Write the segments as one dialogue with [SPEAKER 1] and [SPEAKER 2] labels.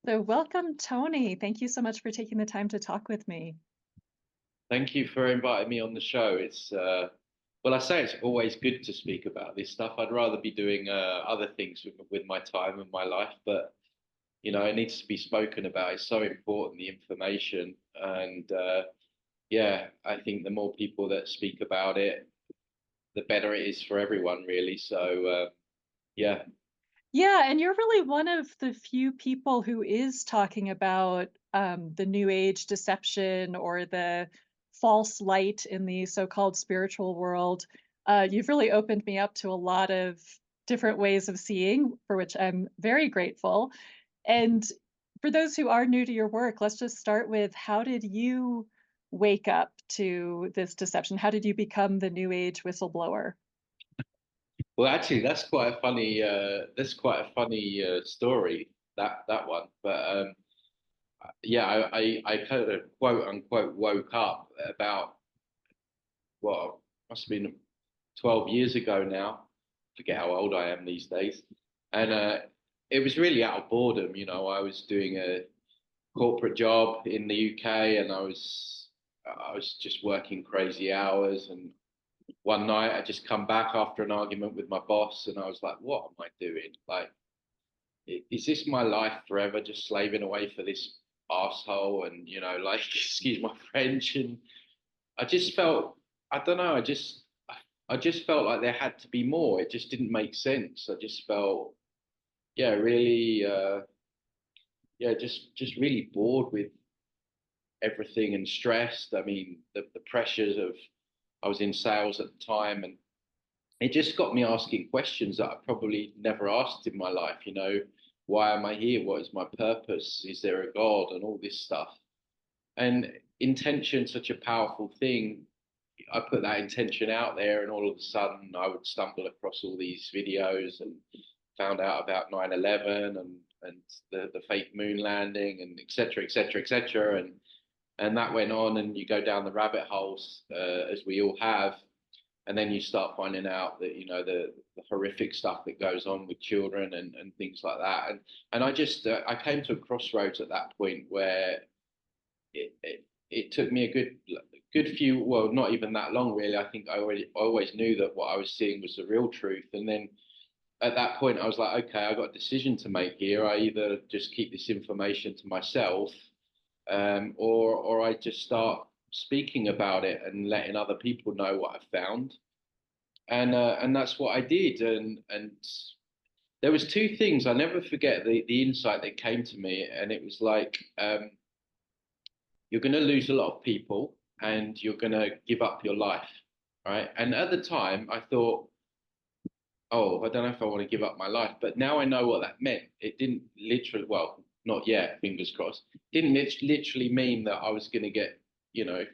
[SPEAKER 1] So welcome, Tony. Thank you so much for taking the time to talk with me.
[SPEAKER 2] Thank you for inviting me on the show. Well, I say it's always good to speak about this stuff. I'd rather be doing other things with my time and my life, but it needs to be spoken about. It's so important, the information, and yeah, I think the more people that speak about it, the better it is for everyone, really. So yeah.
[SPEAKER 1] Yeah, and you're really one of the few people who is talking about the New Age deception or the false light in the so-called spiritual world. You've really opened me up to a lot of different ways of seeing, for which I'm very grateful. And for those who are new to your work, let's just start with how did you wake up to this deception? How did you become the New Age whistleblower?
[SPEAKER 2] Well, actually, that's quite a funny. Story, that one. But yeah, I kind of quote unquote woke up about, well, must have been 12 years ago now. Forget how old I am these days. And it was really out of boredom. I was doing a corporate job in the UK, and I was just working crazy hours. And one night I just come back after an argument with my boss, and I was like, what am I doing? Like, is this my life forever, just slaving away for this asshole? And like, excuse my French. And I just felt, I don't know, I just felt like there had to be more. It just didn't make sense. I just felt, yeah, really, yeah, just really bored with everything and stressed. I mean, the pressures of, I was in sales at the time, and it just got me asking questions that I probably never asked in my life. Why am I here? What is my purpose? Is there a God? And all this stuff. And intention, such a powerful thing. I put that intention out there, and all of a sudden I would stumble across all these videos and found out about 9/11 and the fake moon landing and et cetera, et cetera, et cetera. And that went on, and you go down the rabbit holes, as we all have. And then you start finding out that, the horrific stuff that goes on with children and things like that. And I came to a crossroads at that point where it took me a good few, well, not even that long really. I think I always knew that what I was seeing was the real truth. And then at that point I was like, okay, I got a decision to make here. I either just keep this information to myself, or I just start speaking about it and letting other people know what I found. And that's what I did. And there was two things I never forget, the insight that came to me. And it was like, you're going to lose a lot of people, and you're going to give up your life, right? And at the time I thought, oh, I don't know if I want to give up my life. But now I know what that meant. It didn't literally, well, not yet, fingers crossed, didn't literally mean that I was going to get, you know,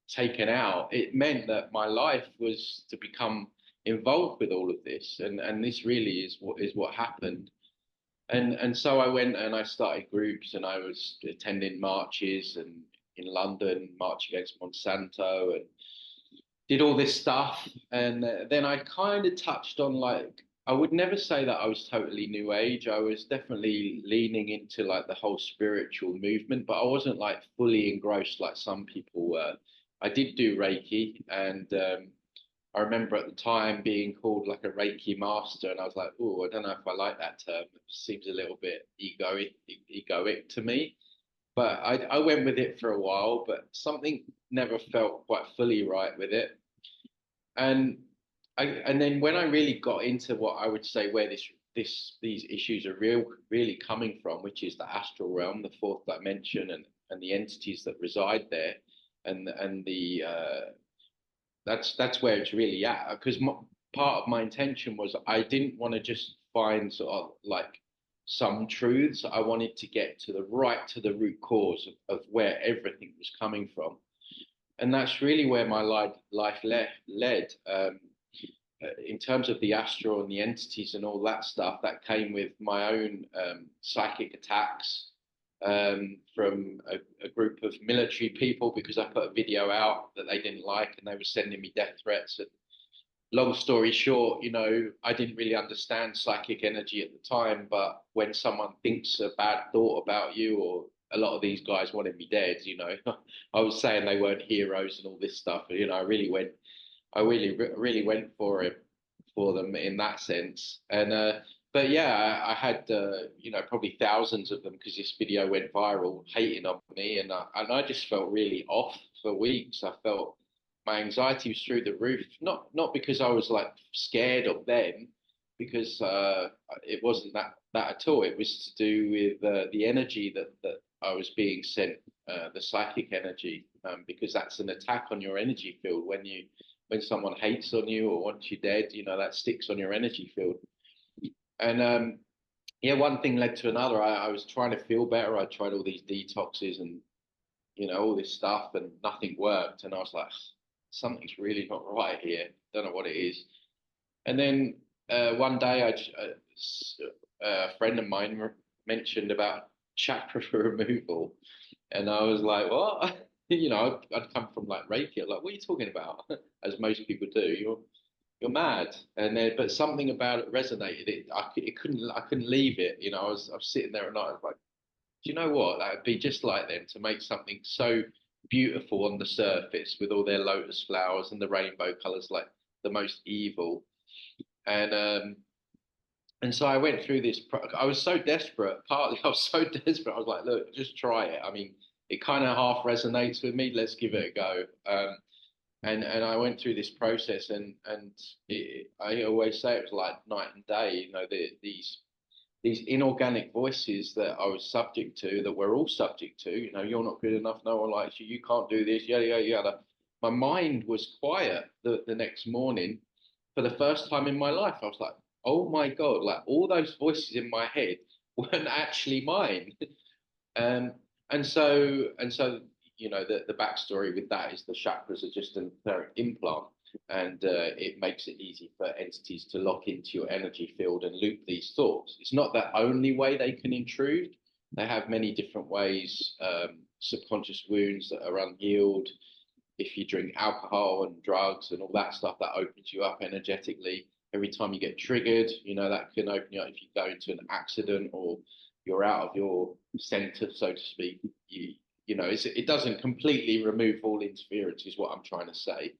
[SPEAKER 2] taken out. It meant that my life was to become involved with all of this. And this really is what happened. And so I went and I started groups, and I was attending marches and in London, march against Monsanto, and did all this stuff. And then I kind of touched on, like, I would never say that I was totally new age. I was definitely leaning into like the whole spiritual movement, but I wasn't like fully engrossed like some people were. I did do Reiki, and I remember at the time being called like a Reiki master, and I was like, oh, I don't know if I like that term. It seems a little bit egoic to me. But I went with it for a while, but something never felt quite fully right with it. And and then when I really got into what I would say where these issues are really coming from, which is the astral realm, the fourth dimension, and the entities that reside there, and the that's where it's really at. Because part of my intention was I didn't want to just find sort of like some truths. I wanted to get to the root cause of where everything was coming from. And that's really where my life led. In terms of the astral and the entities and all that stuff, that came with my own psychic attacks, from a group of military people, because I put a video out that they didn't like, and they were sending me death threats. long story short, I didn't really understand psychic energy at the time, but when someone thinks a bad thought about you, or a lot of these guys wanted me dead, I was saying they weren't heroes and all this stuff. I really went for it for them in that sense. But yeah, I had probably thousands of them because this video went viral, hating on me, and I just felt really off for weeks. I felt my anxiety was through the roof. Not because I was like scared of them, because it wasn't that at all. It was to do with the energy that I was being sent, the psychic energy, because that's an attack on your energy field when someone hates on you or wants you dead, that sticks on your energy field. And yeah, one thing led to another. I was trying to feel better. I tried all these detoxes and all this stuff, and nothing worked. And I was like, something's really not right here. Don't know what it is. And then one day, a friend of mine mentioned about chakra removal, and I was like, what? I'd come from like Reiki. I'm like, what are you talking about? As most people do. You're mad. And then, but something about it resonated. I couldn't leave it. I was sitting there at night. I was like, do you know what? That would be just like them to make something so beautiful on the surface with all their lotus flowers and the rainbow colors, like the most evil. And so I went through this. I was so desperate. Partly, I was so desperate. I was like, look, just try it. I mean, it kind of half resonates with me. Let's give it a go. And I went through this process, and I always say it was like night and day. These inorganic voices that I was subject to, that we're all subject to. You're not good enough. No one likes you. You can't do this. Yada yada yada. My mind was quiet the next morning for the first time in my life. I was like, oh my God, like all those voices in my head weren't actually mine. Um, and so, the backstory with that is the chakras are just an etheric implant, and it makes it easy for entities to lock into your energy field and loop these thoughts. It's not the only way they can intrude. They have many different ways, subconscious wounds that are unhealed. If you drink alcohol and drugs and all that stuff, that opens you up energetically. Every time you get triggered, that can open you up. If you go into an accident or you're out of your center, so to speak, it doesn't completely remove all interference, is what I'm trying to say.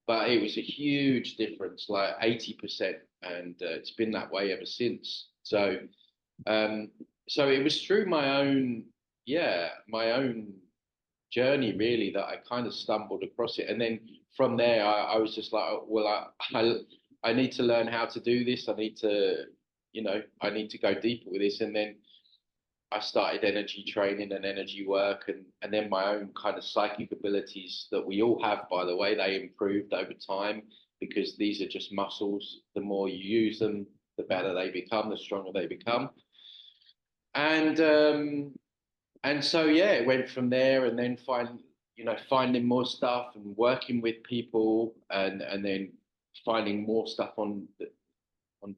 [SPEAKER 2] But it was a huge difference, like 80%, and it's been that way ever since. Um, so it was through my own journey really that I kind of stumbled across it, and then from there I was just like, well, I need to learn how to do this. I need to go deeper with this, and then I started energy training and energy work, and then my own kind of psychic abilities that we all have, by the way, they improved over time, because these are just muscles. The more you use them, the better they become, the stronger they become. And so yeah, it went from there, and then finding more stuff and working with people, and then finding more stuff on on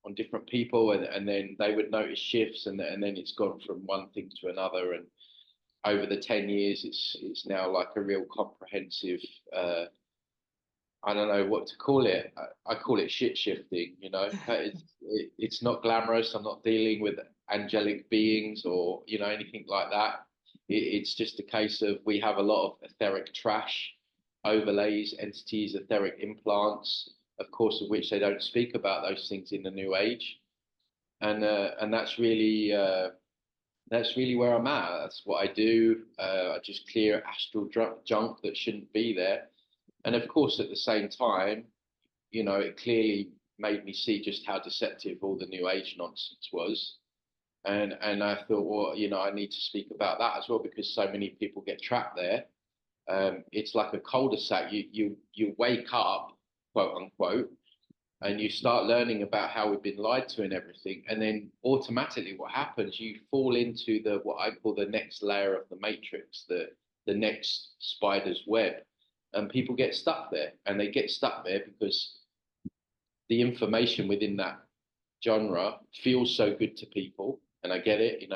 [SPEAKER 2] on different people, and then they would notice shifts, and then it's gone from one thing to another, and over the 10 years it's now like a real comprehensive, I don't know what to call it. I call it shit shifting. It's not glamorous. I'm not dealing with angelic beings or anything like that. It's just a case of, we have a lot of etheric trash, overlays, entities, etheric implants, of course, of which they don't speak about those things in the New Age, and that's really where I'm at. That's what I do. I just clear astral junk that shouldn't be there. And of course, at the same time, it clearly made me see just how deceptive all the New Age nonsense was. And I thought, well, I need to speak about that as well, because so many people get trapped there. It's like a cul-de-sac. You wake up, quote unquote, and you start learning about how we've been lied to and everything. And then automatically what happens, you fall into what I call the next layer of the matrix, the next spider's web. And people get stuck there, and they get stuck there because the information within that genre feels so good to people. And I get it,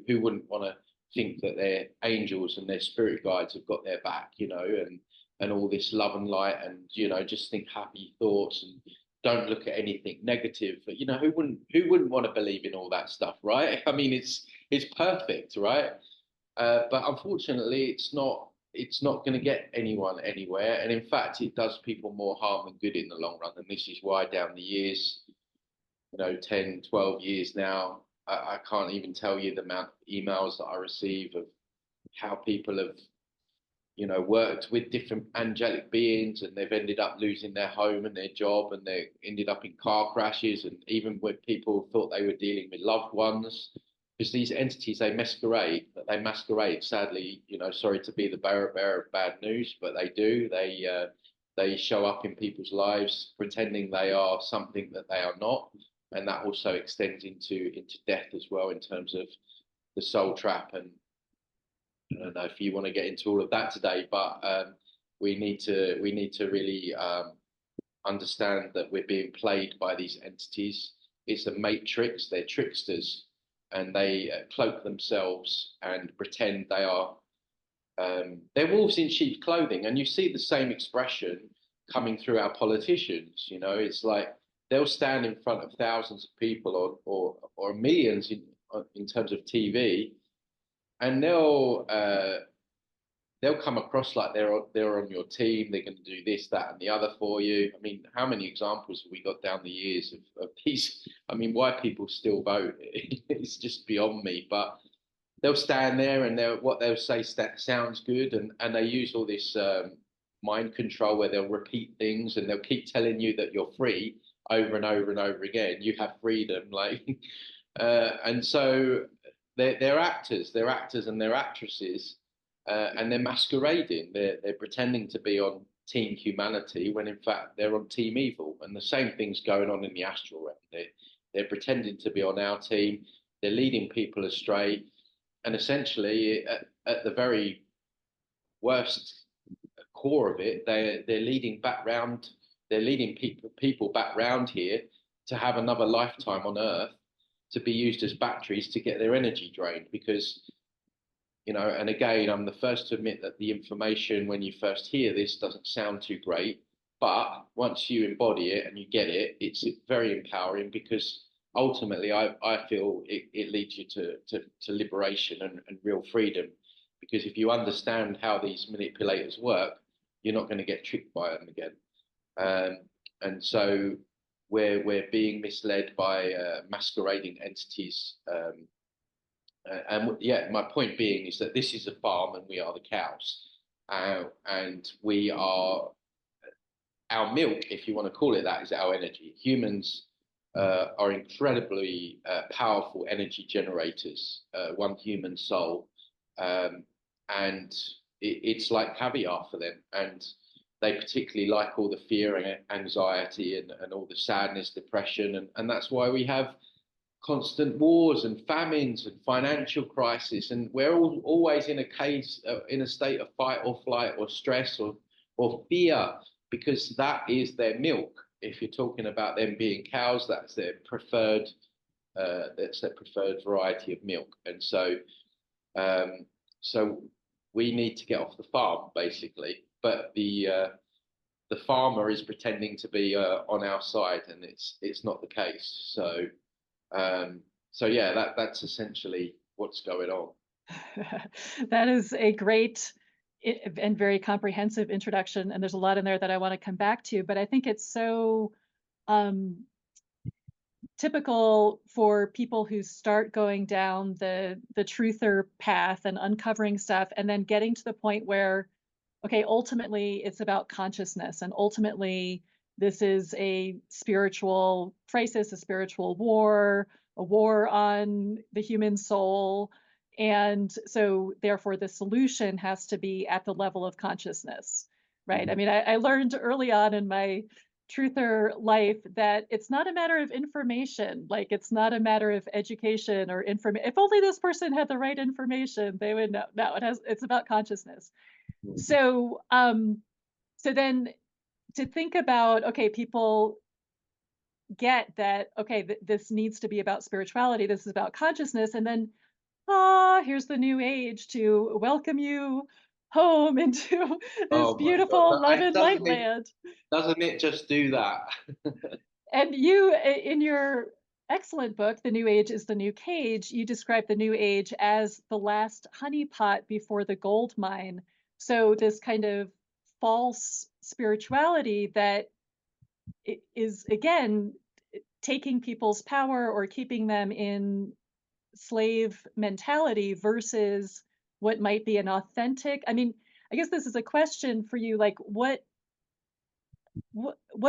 [SPEAKER 2] who wouldn't want to think that their angels and their spirit guides have got their back, and and all this love and light, and just think happy thoughts and don't look at anything negative. But who wouldn't want to believe in all that stuff, right? I mean, it's perfect, right? But unfortunately, it's not going to get anyone anywhere, and in fact, it does people more harm than good in the long run. And this is why down the years, 10, 12 years now, I can't even tell you the amount of emails that I receive of how people have worked with different angelic beings, and they've ended up losing their home and their job, and they ended up in car crashes, and even with people thought they were dealing with loved ones. Because these entities, they masquerade, sadly, sorry to be the bearer of bad news, but they do. They show up in people's lives pretending they are something that they are not. And that also extends into death as well, in terms of the soul trap. And I don't know if you want to get into all of that today, but we need to really understand that we're being played by these entities. It's a matrix. They're tricksters, and they cloak themselves and pretend they are. They're wolves in sheep's clothing, and you see the same expression coming through our politicians. It's like they'll stand in front of thousands of people, or millions in terms of TV, and they'll come across like they're on your team. They're going to do this, that, and the other for you. I mean, how many examples have we got down the years of these? I mean, why people still vote? It's just beyond me. But they'll stand there, and what they'll say sounds good, and they use all this mind control, where they'll repeat things, and they'll keep telling you that you're free over and over and over again. You have freedom, and so they're actors, and they're actresses, and they're masquerading. They're pretending to be on Team Humanity when in fact they're on Team Evil. And the same thing's going on in the astral realm. They're pretending to be on our team. They're leading people astray, and essentially, at the very worst core of it, they're leading back round. They're leading people back round here to have another lifetime on Earth, to be used as batteries to get their energy drained. Because, and again, I'm the first to admit that the information, when you first hear this, doesn't sound too great. But once you embody it and you get it, it's very empowering, because ultimately I feel it leads you to liberation and real freedom. Because if you understand how these manipulators work, you're not going to get tricked by them again. And so we're being misled by masquerading entities. And yeah, my point being is that this is a farm, and we are the cows, and we are our milk, if you want to call it that, is our energy. Humans are incredibly powerful energy generators. One human soul, and it's like caviar for them. And they particularly like all the fear and anxiety, and all the sadness, depression, and that's why we have constant wars and famines and financial crisis, and we're always in a state of fight or flight or stress or fear, because that is their milk. If you're talking about them being cows, that's their preferred variety of milk. And so we need to get off the farm, basically. But the farmer is pretending to be on our side, and it's not the case. So yeah, that's essentially what's going on.
[SPEAKER 1] That is a great and very comprehensive introduction, and there's a lot in there that I want to come back to. But I think it's so typical for people who start going down the truther path and uncovering stuff, and then getting to the point where, okay, ultimately it's about consciousness, and ultimately this is a spiritual crisis, a spiritual war, a war on the human soul. And so therefore the solution has to be at the level of consciousness, right? I mean, I learned early on in my truther life that it's not a matter of information, like it's not a matter of education or information. If only this person had the right information, they would know. No, it's about consciousness. So so then to think about, okay, people get that, okay, this needs to be about spirituality, this is about consciousness, and then here's the new age to welcome you home into this
[SPEAKER 2] Oh my God.
[SPEAKER 1] beautiful love and light land.
[SPEAKER 2] Doesn't it just do that?
[SPEAKER 1] And you, in your excellent book, The New Age is the New Cage, you describe the New Age as the last honeypot before the gold mine. So, this kind of false spirituality that is, again, taking people's power or keeping them in slave mentality versus what might be an authentic. I mean, I guess this is a question for you, like what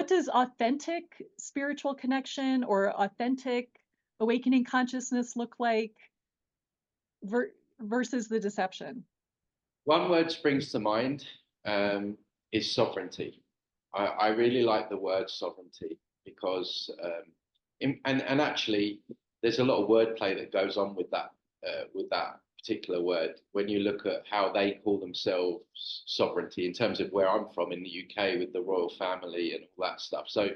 [SPEAKER 1] does authentic spiritual connection or authentic awakening consciousness look like versus the deception?
[SPEAKER 2] One word springs to mind, is sovereignty. I really like the word sovereignty because, and actually, there's a lot of wordplay that goes on with that particular word. When you look at how they call themselves sovereignty, in terms of where I'm from in the UK with the royal family and all that stuff. So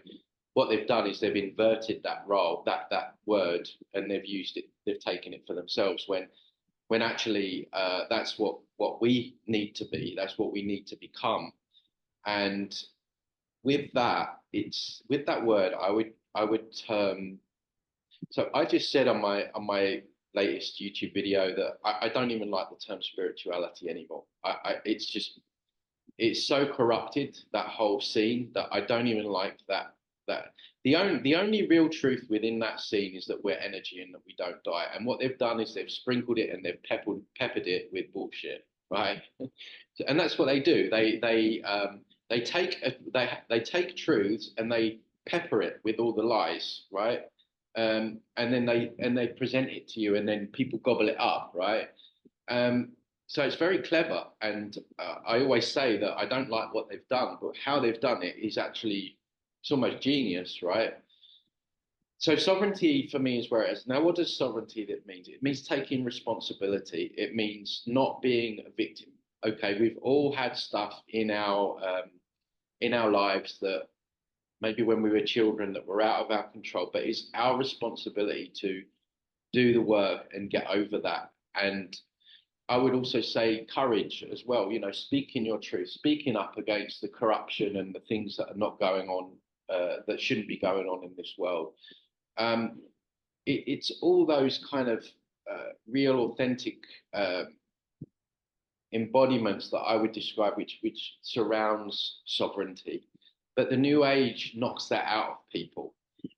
[SPEAKER 2] what they've done is they've inverted that role, that word, and they've used it. They've taken it for themselves when actually that's what we need to be. That's what we need to become. And with that, it's with that word, I would so I just said on my latest YouTube video that I don't even like the term spirituality anymore. It's so corrupted, that whole scene, that I don't even like that the only real truth within that scene is that we're energy and that we don't die. And what they've done is they've sprinkled it and they've peppered it with bullshit, right? And that's what they do. They take truths and they pepper it with all the lies, right? And then they present it to you, and then people gobble it up, right? So it's very clever, and I always say that I don't like what they've done, but how they've done it is actually, it's almost genius, right? So sovereignty for me is where it is. Now, what does sovereignty that mean? It means taking responsibility. It means not being a victim. Okay, we've all had stuff in our lives that maybe when we were children that were out of our control, but it's our responsibility to do the work and get over that. And I would also say courage as well, speaking your truth, speaking up against the corruption and the things that are not going on, that shouldn't be going on in this world. It's all those kind of real, authentic embodiments that I would describe, which surrounds sovereignty. But the new age knocks that out of people.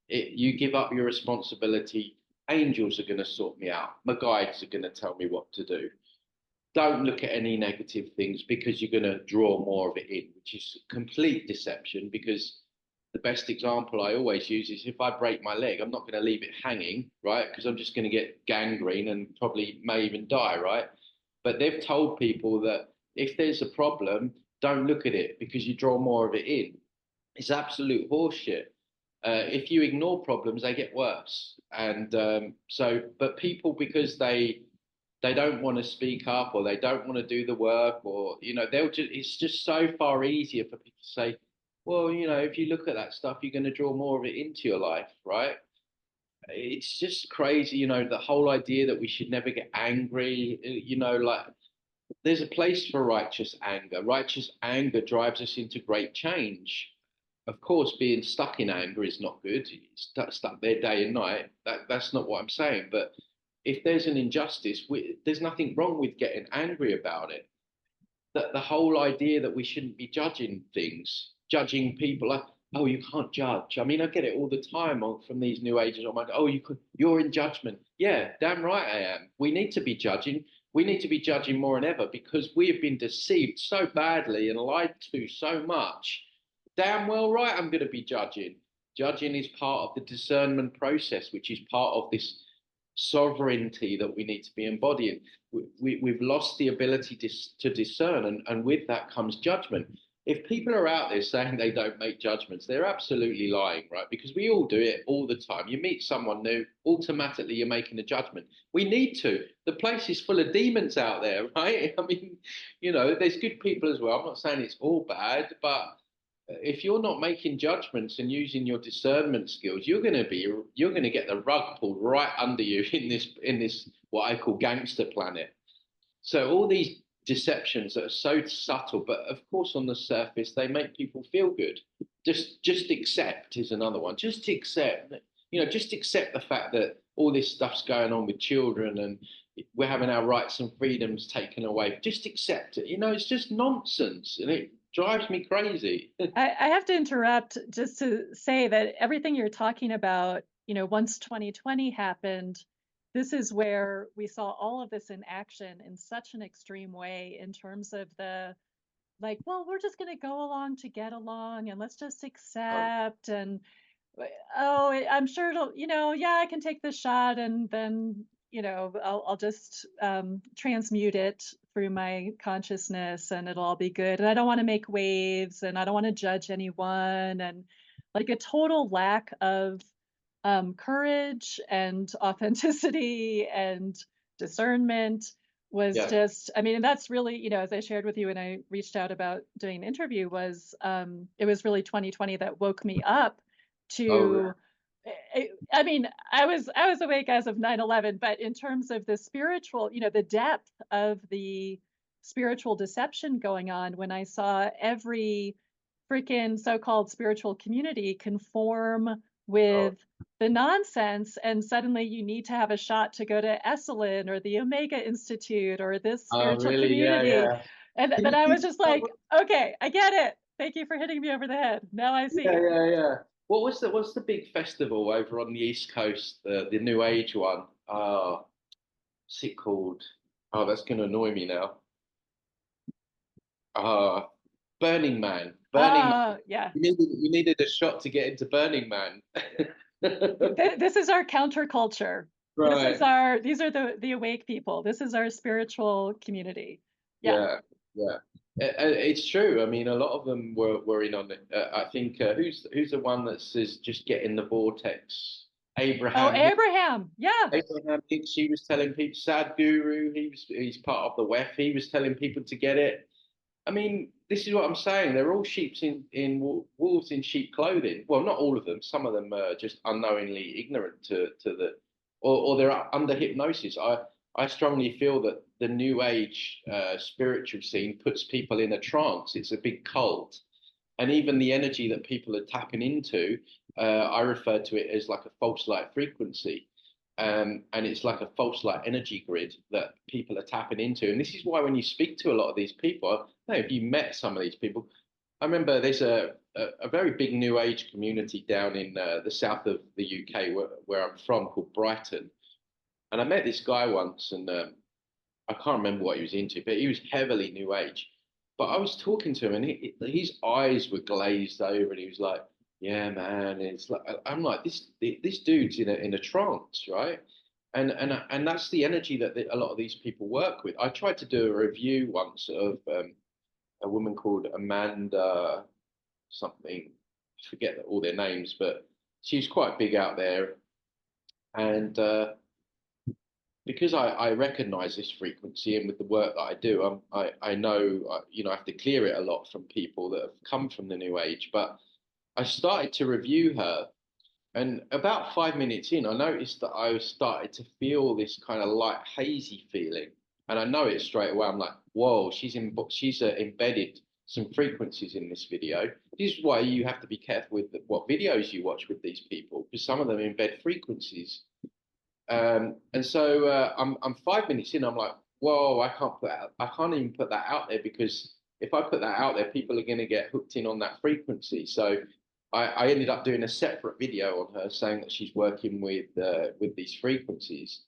[SPEAKER 2] You give up your responsibility. Angels are going to sort me out. My guides are going to tell me what to do. Don't look at any negative things because you're going to draw more of it in, which is complete deception. Because the best example I always use is if I break my leg, I'm not going to leave it hanging, right? Because I'm just going to get gangrene and probably may even die, right? But they've told people that if there's a problem, don't look at it because you draw more of it in. It's absolute horseshit. If you ignore problems, they get worse. And but people, because they don't want to speak up or they don't want to do the work, or it's just so far easier for people to say, well, if you look at that stuff, you're going to draw more of it into your life, right? It's just crazy, the whole idea that we should never get angry, like there's a place for righteous anger. Righteous anger drives us into great change. Of course, being stuck in anger is not good. Stuck there day and night. That's not what I'm saying. But if there's an injustice, there's nothing wrong with getting angry about it. That the whole idea that we shouldn't be judging things, judging people, like, oh, you can't judge. I mean, I get it all the time from these new ages. I'm like, oh, you're in judgment. Yeah, damn right I am. We need to be judging. We need to be judging more than ever because we have been deceived so badly and lied to so much. Damn well right I'm going to be judging. Judging is part of the discernment process, which is part of this sovereignty that we need to be embodying. We've lost the ability to discern, and with that comes judgment. If people are out there saying they don't make judgments, they're absolutely lying, right? Because we all do it all the time. You meet someone new, automatically you're making a judgment. We need to. The place is full of demons out there, right? I mean, there's good people as well. I'm not saying it's all bad, but if you're not making judgments and using your discernment skills, you're going to get the rug pulled right under you in this what I call gangster planet. So all these deceptions that are so subtle, but of course on the surface they make people feel good. Just accept is another one. Just accept, just accept the fact that all this stuff's going on with children and we're having our rights and freedoms taken away. Just accept it. It's just nonsense and it drives me crazy.
[SPEAKER 1] I have to interrupt just to say that everything you're talking about, once 2020 happened, this is where we saw all of this in action in such an extreme way in terms of the like, well, we're just going to go along to get along and let's just
[SPEAKER 2] Oh,
[SPEAKER 1] accept. And oh, I'm sure it'll, yeah, I can take this shot and then, I'll just transmute it through my consciousness and it'll all be good. And I don't want to make waves and I don't want to judge anyone. And like a total lack of courage and authenticity and discernment was
[SPEAKER 2] yeah.
[SPEAKER 1] just, I mean, and that's really, as I shared with you when I reached out about doing an interview was, it was really 2020 that woke me up
[SPEAKER 2] Oh, really?
[SPEAKER 1] to, I mean, I was awake as of 9/11, but in terms of the spiritual, the depth of the spiritual deception going on when I saw every freaking so-called spiritual community conform
[SPEAKER 2] Oh,
[SPEAKER 1] with the nonsense, and suddenly you need to have a shot to go to Esalen or the Omega Institute or this
[SPEAKER 2] oh,
[SPEAKER 1] spiritual
[SPEAKER 2] really? Yeah,
[SPEAKER 1] community.
[SPEAKER 2] yeah.
[SPEAKER 1] And
[SPEAKER 2] Can
[SPEAKER 1] then
[SPEAKER 2] you
[SPEAKER 1] I
[SPEAKER 2] give
[SPEAKER 1] was
[SPEAKER 2] me
[SPEAKER 1] just
[SPEAKER 2] some?
[SPEAKER 1] like, okay, I get it. Thank you for hitting me over the head. Now I
[SPEAKER 2] Yeah,
[SPEAKER 1] see.
[SPEAKER 2] yeah, yeah. What's the big festival over on the East Coast, the New Age one? What's it called? Oh, that's gonna annoy me now. Uh Burning Man. Burning Man.
[SPEAKER 1] Yeah.
[SPEAKER 2] You needed a shot to get into Burning Man.
[SPEAKER 1] This is our counterculture.
[SPEAKER 2] Right.
[SPEAKER 1] These are the awake people. This is our spiritual community. Yeah.
[SPEAKER 2] Yeah, yeah. It's true. I mean, a lot of them were in on it. I think who's the one that says just get in the vortex?
[SPEAKER 1] Oh,
[SPEAKER 2] Abraham
[SPEAKER 1] Abraham. Yeah.
[SPEAKER 2] Abraham Hicks, he was telling people, Sadhguru, he's part of the WEF, he was telling people to get it. I mean, this is what I'm saying. They're all sheeps in wolves in sheep clothing. Well, not all of them. Some of them are just unknowingly ignorant to the, or they're under hypnosis. I strongly feel that the New Age spiritual scene puts people in a trance. It's a big cult, and even the energy that people are tapping into, I refer to it as like a false light frequency. And it's like a false light energy grid that people are tapping into. And this is why when you speak to a lot of these people, I don't know if you met some of these people. I remember there's a very big New Age community down in the south of the UK where I'm from called Brighton. And I met this guy once, and I can't remember what he was into, but he was heavily New Age. But I was talking to him, and his eyes were glazed over, and he was like, "Yeah, man." It's like I'm like this dude's in a trance, right? And that's the energy that a lot of these people work with. I tried to do a review once of a woman called Amanda something. I forget all their names, but she's quite big out there, and because I recognize this frequency and with the work that I do, I know I have to clear it a lot from people that have come from the New Age. But I started to review her, and about 5 minutes in, I noticed that I started to feel this kind of light hazy feeling, and I know it straight away. I'm like, whoa, she's embedded some frequencies in this video. This is why you have to be careful with what videos you watch with these people, because some of them embed frequencies. And so I'm 5 minutes in. I'm like, whoa, I can't put out, I can't even put that out there because if I put that out there, people are going to get hooked in on that frequency. So I ended up doing a separate video on her saying that she's working with these frequencies.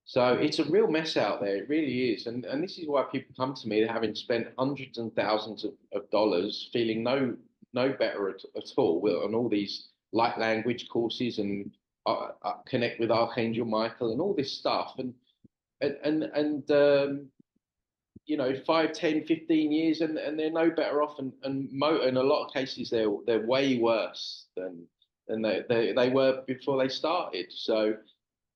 [SPEAKER 2] So it's a real mess out there. It really is. And this is why people come to me having spent hundreds and thousands of dollars, feeling no better at all on all these light language courses and connect with Archangel Michael and all this stuff. And 5, 10, 15 years and they're no better off and in a lot of cases they're way worse than they were before they started. So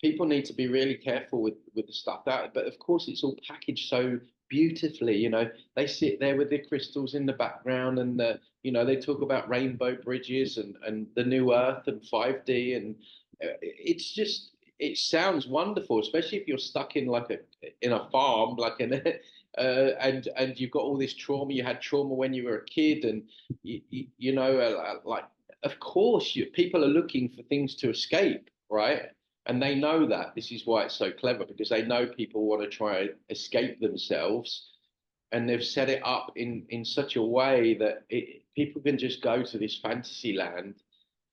[SPEAKER 2] people need to be really careful with the stuff that, but of course it's all packaged so beautifully. They sit there with the crystals in the background and they talk about rainbow bridges and the new earth and 5D, and it's just, it sounds wonderful, especially if you're stuck in like in a farm, like in and you've got all this trauma. You had trauma when you were a kid, and you know, like, of course, people are looking for things to escape, right? And they know that. This is why it's so clever, because they know people want to try and escape themselves, and they've set it up in such a way that people can just go to this fantasy land.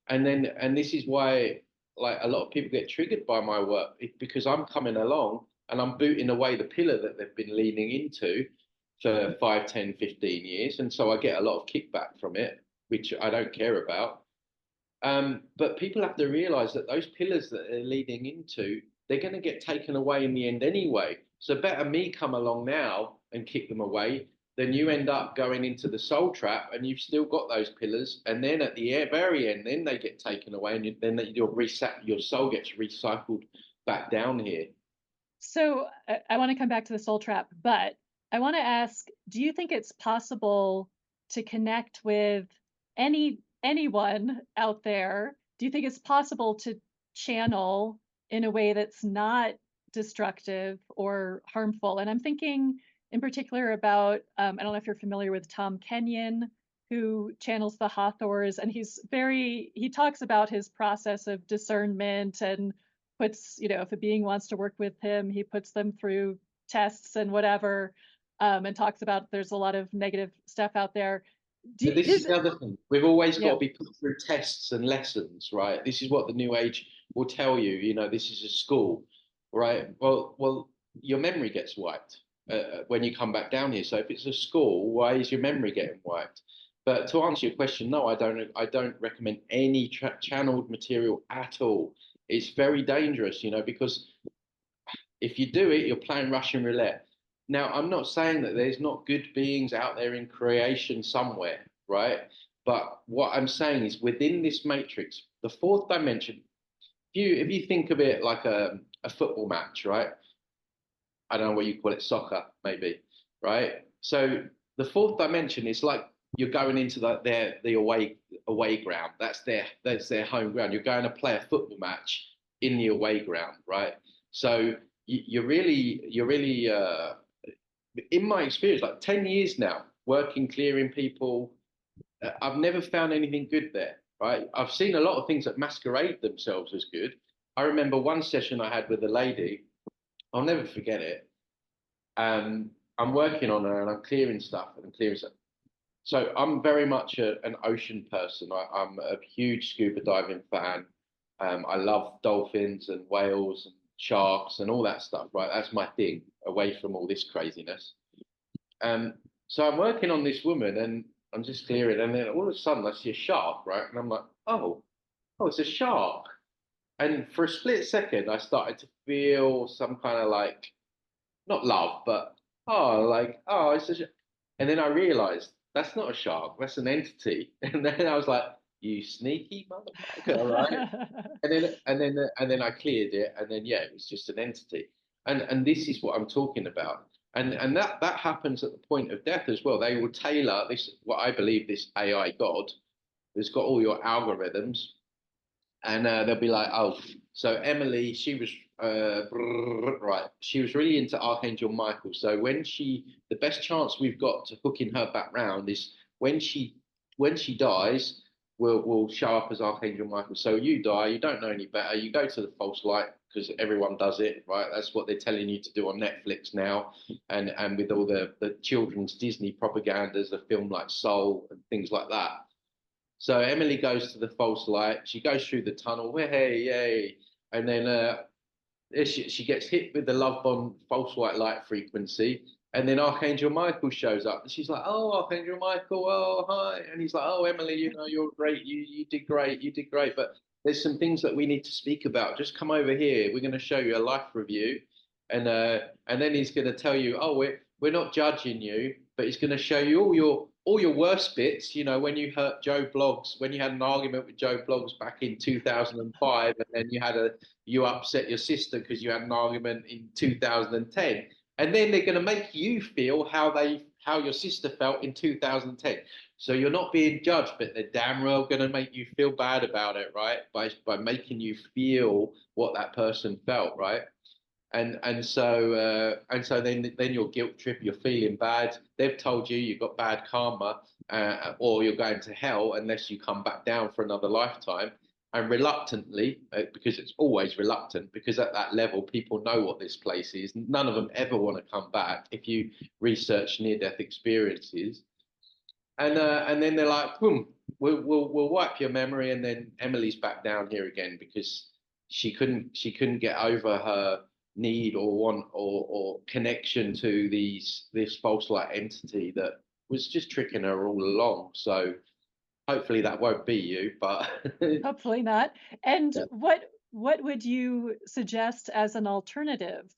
[SPEAKER 2] And this is why, like, a lot of people get triggered by my work, because I'm coming along and I'm booting away the pillar that they've been leaning into for 5, 10, 15 years. And so I get a lot of kickback from it, which I don't care about. But people have to realize that those pillars that they're leading into, they're going to get taken away in the end anyway. So better me come along now and kick them away than you end up going into the soul trap and you've still got those pillars. And then at the very end, then they get taken away, and then your soul gets recycled back down here.
[SPEAKER 1] So I want to come back to the soul trap, but I want to ask, do you think it's possible to connect with anyone out there? Do you think it's possible to channel in a way that's not destructive or harmful? And I'm thinking in particular about, I don't know if you're familiar with Tom Kenyon, who channels the Hathors, and he talks about his process of discernment and puts, if a being wants to work with him, he puts them through tests and whatever, and talks about there's a lot of negative stuff out there.
[SPEAKER 2] But this is the other thing. We've always got
[SPEAKER 1] Yeah.
[SPEAKER 2] to be put through tests and lessons, right? This is what the New Age will tell you. You know, this is a school, right? Well, your memory gets wiped when you come back down here. So if it's a school, why is your memory getting wiped? But to answer your question, no, I don't. I don't recommend any channeled material at all. It's very dangerous, because if you do it, you're playing Russian roulette. Now, I'm not saying that there's not good beings out there in creation somewhere, right? But what I'm saying is, within this matrix, the fourth dimension, if you think of it like a football match, right? I don't know what you call it, soccer, maybe, right? So the fourth dimension is like you're going into the away ground. That's their home ground. You're going to play a football match in the away ground, right? So you're really in my experience, like 10 years now, working, clearing people, I've never found anything good there, right? I've seen a lot of things that masquerade themselves as good. I remember one session I had with a lady, I'll never forget it. I'm working on her and I'm clearing stuff and I'm clearing stuff. So I'm very much an ocean person. I'm a huge scuba diving fan. I love dolphins and whales and sharks and all that stuff, right? That's my thing, away from all this craziness. So I'm working on this woman and I'm just clearing, and then all of a sudden I see a shark, right? And I'm like, oh, it's a shark. And for a split second, I started to feel some kind of like, not love, but it's a and then I realized that's not a shark, that's an entity. And then I was like, you sneaky motherfucker, right? And then I cleared it, and then yeah, it was just an entity. And this is what I'm talking about. And that happens at the point of death as well. They will tailor this, what I believe, this AI God has got all your algorithms, and they'll be like, oh, so Emily, she was right. She was really into Archangel Michael. So the best chance we've got to hooking her back round is when she dies, will show up as Archangel Michael. So you die, you don't know any better. You go to the false light because everyone does it, right? That's what they're telling you to do on Netflix now, and with all the children's Disney propagandas, the film like Soul and things like that. So Emily goes to the false light. She goes through the tunnel, hey, yay, and then she gets hit with the love bomb false white light frequency, and then Archangel Michael shows up, and she's like, "Oh, Archangel Michael, oh hi," and he's like, "Oh, Emily, you're great. You did great. You did great. But there's some things that we need to speak about. Just come over here. We're going to show you a life review, and then he's going to tell you, oh, we're not judging you, but he's going to show you all your worst bits, when you hurt Joe Bloggs, when you had an argument with Joe Bloggs back in 2005, and then you upset your sister because you had an argument in 2010. And then they're going to make you feel how your sister felt in 2010. So you're not being judged, but they're damn well going to make you feel bad about it, right? By making you feel what that person felt, right? And so then you're guilt trip, you're feeling bad. They've told you you've got bad karma, or you're going to hell unless you come back down for another lifetime. And reluctantly, because it's always reluctant, because at that level people know what this place is. None of them ever want to come back. If you research near-death experiences, and then they're like, boom, we'll wipe your memory, and then Emily's back down here again because she couldn't get over her need or want or connection to this false light entity that was just tricking her all along. So hopefully that won't be you, but
[SPEAKER 1] Hopefully not. And
[SPEAKER 2] yeah.
[SPEAKER 1] what would you suggest as an alternative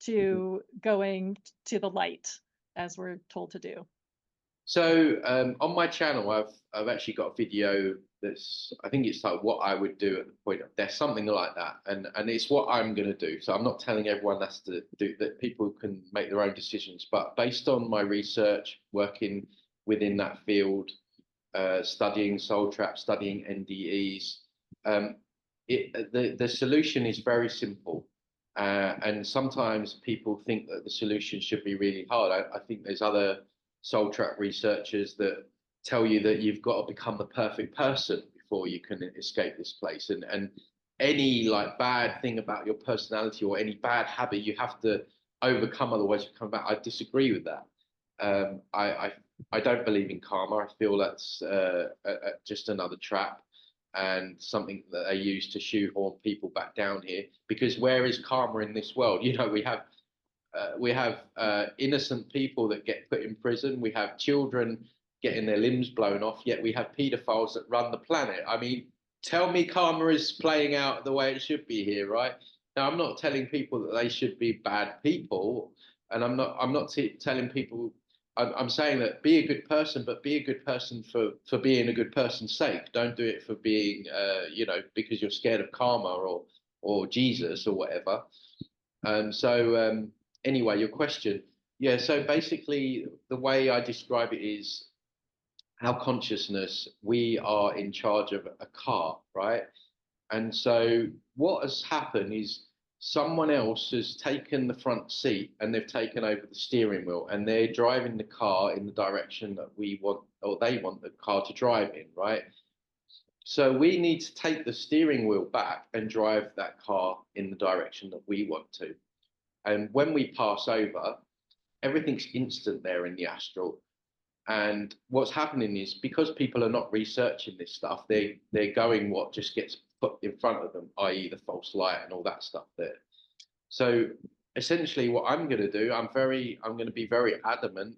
[SPEAKER 1] to going to the light, as we're told to do?
[SPEAKER 2] So on my channel, I've actually got a video that's, I think it's like what I would do at the point of death, something like that, and it's what I'm going to do. So I'm not telling everyone that's to do that. People can make their own decisions, but based on my research, working within that field, studying soul traps, studying NDEs, um, the solution is very simple. And sometimes people think that the solution should be really hard. I think there's other soul trap researchers that tell you that you've got to become the perfect person before you can escape this place. And any like bad thing about your personality or any bad habit you have to overcome, otherwise you come back. I disagree with that. I don't believe in karma. I feel that's just another trap and something that they use to shoehorn people back down here. Because where is karma in this world? You know, we have innocent people that get put in prison. We have children getting their limbs blown off. Yet we have paedophiles that run the planet. I mean, tell me karma is playing out the way it should be here, right? Now, I'm not telling people that they should be bad people, and I'm not telling people. I'm saying that be a good person, but be a good person for being a good person's sake. Don't do it for being, because you're scared of karma or Jesus or whatever. Anyway, your question. Yeah, so basically the way I describe it is our consciousness, we are in charge of a car, right? And so what has happened is someone else has taken the front seat and they've taken over the steering wheel and they're driving the car in the direction that we want or they want the car to drive in, right? So we need to take the steering wheel back and drive that car in the direction that we want to. And when we pass over, everything's instant there in the astral. And what's happening is because people are not researching this stuff, they're going what just gets put in front of them, i.e., the false light and all that stuff there. So essentially, what I'm going to do, I'm going to be very adamant,